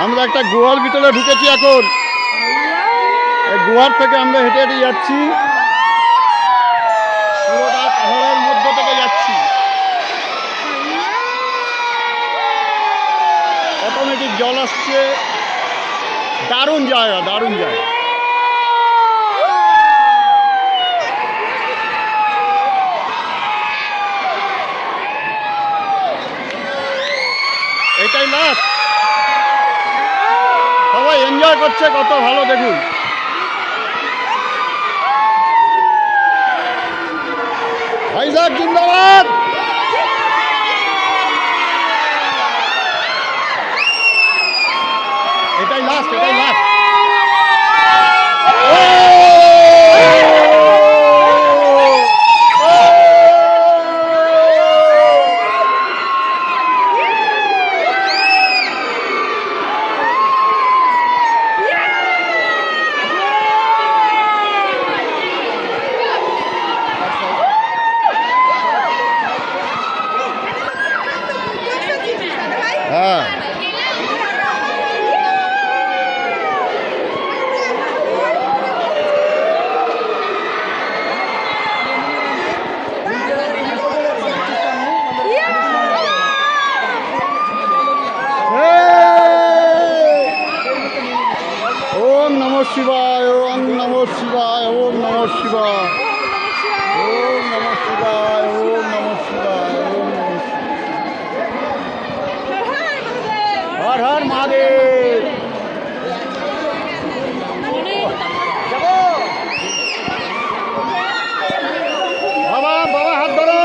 আমরা একটা গুহার ভিতরে ঢুকেছি এখন। এই গুহার থেকে আমরা হেঁটে হেঁটে যাচ্ছি, পুরোটা পাহাড়ের মধ্য থেকে যাচ্ছি। অটোমেটিক জল আসছে, দারুণ জায়গা, দারুণ জায়গা। এটাই লাস্ট, সবাই এনজয় করছে, কত ভালো দেখুন। ভাইজাগ জিন্দাবাদ। এটাই লাস্ট, এটাই লাস্ট। হ্যাঁ, ওম নমঃ শিবায়, ওম নমঃ শিবায়, ওম নমঃ শিবায়, ওম নমঃ শিবায়, ওম নমঃ শিবায়, ওম নমঃ শিবায়। হর হর মহাদেব। বাবা বাবা হাত ধরো।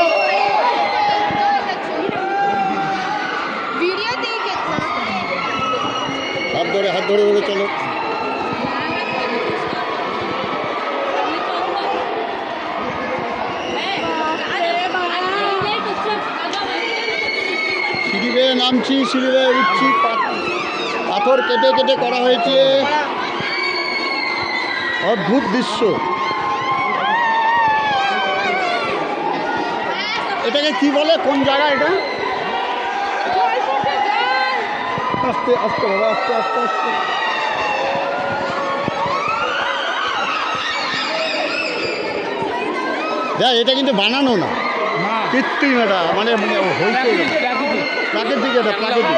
হাত ধরে হাত ধরে ধরে চলো। সিঁড়ি বেয়ে নামছি, সিঁড়ি বেয়ে উঠছি, পাথর কেটে কেটে করা হয়েছে, অদ্ভুত দৃশ্য। এটাকে কি বলে, কোন জায়গা এটা? আস্তে আস্তে বাবা, আস্তে আস্তে আস্তে। দেখ, এটা কিন্তু বানানো না, কৃত্রিম, এটা মানে হয়েছে প্রাকৃতিক, এটা প্রাকৃতিক।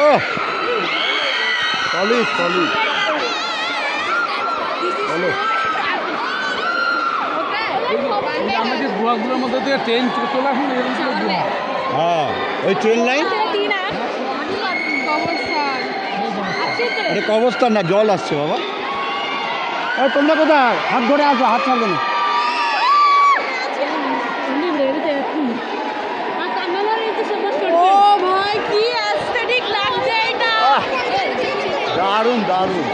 ও সলিড সলিড। চলো, আমাদের গুহাগুলোর মধ্যে থেকে ট্রেন চলে আসুন। হ্যাঁ, ওই ট্রেন লাইন। এটা কবরস্থান না, জল আসছে বাবা। তোমরা কোথায়? হাত ধরে আসো, হাত ছাড়বে না। দারুণ দারুণ।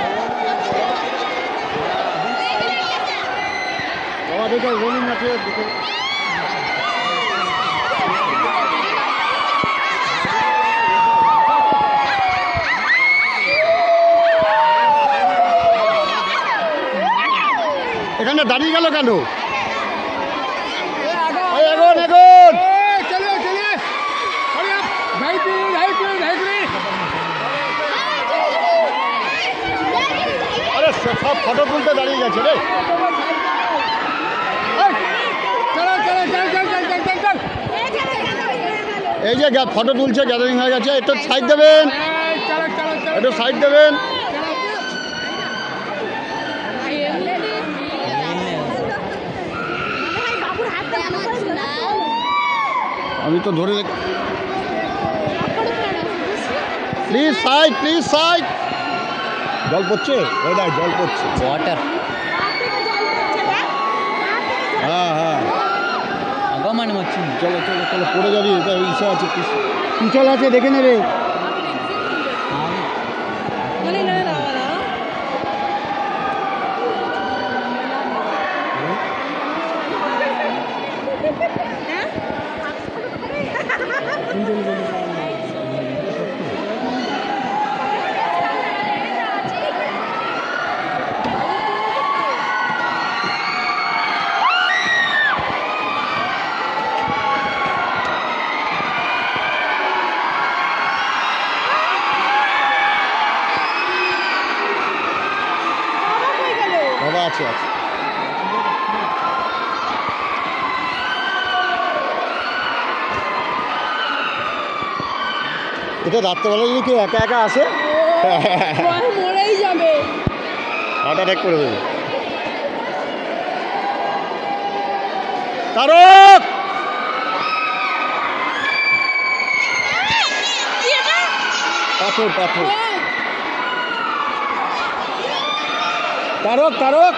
বাবা দেখো, রঙিন আছে, দেখো। এখানে দাঁড়িয়ে গেল কেন? এখন এখন আরে সব ফটো তুলতে দাঁড়িয়ে গেছে রে। এই যে ফটো তুলছে, গ্যাদারিং হয়ে গেছে। একটু সাইড দেবেন, একটু সাইড দেবেন। আমি তো ধরে, প্লিজ সাইড, প্লিজ সাইড। জল পড়ছে, ওই দেখ জল পড়ছে, ওয়াটার। হ্যাঁ হ্যাঁ, মানে হচ্ছে। চলো চলো চলো, পড়ে যাবি। এটা ইসে আছে, পিছল আছে, দেখে নেবে। আছে আছে। এটা রাত্রেবেলা যদি কেউ একা একা আসে মরেই যাবে। হার্ট অ্যাটাক করে দেবে। তারক পাথর পাথর তারক তারক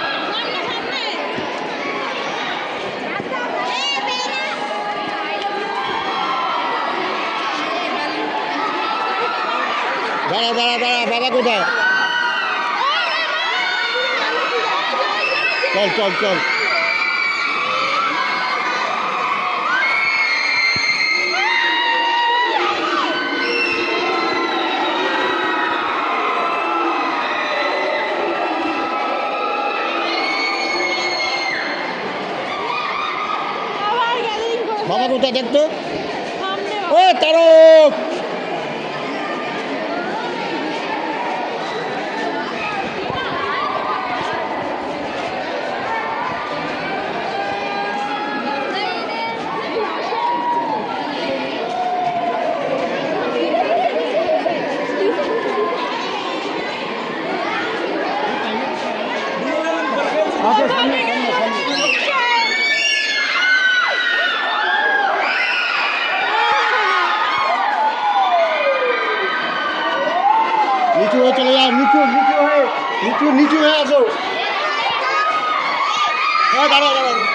দাঁড়া দাঁড়া দাঁড়া বাবা কোথায়? চল চল চল। বাবা কোথায় দেখতো? ও তারক আচ্ছা সামনে সামনে সামনে। নিচু হয়ে চলে যাও, নিচু নিচু হয়ে নিচু নিচু হয়ে আসো। হ্যাঁ দাঁড়া দাঁড়া।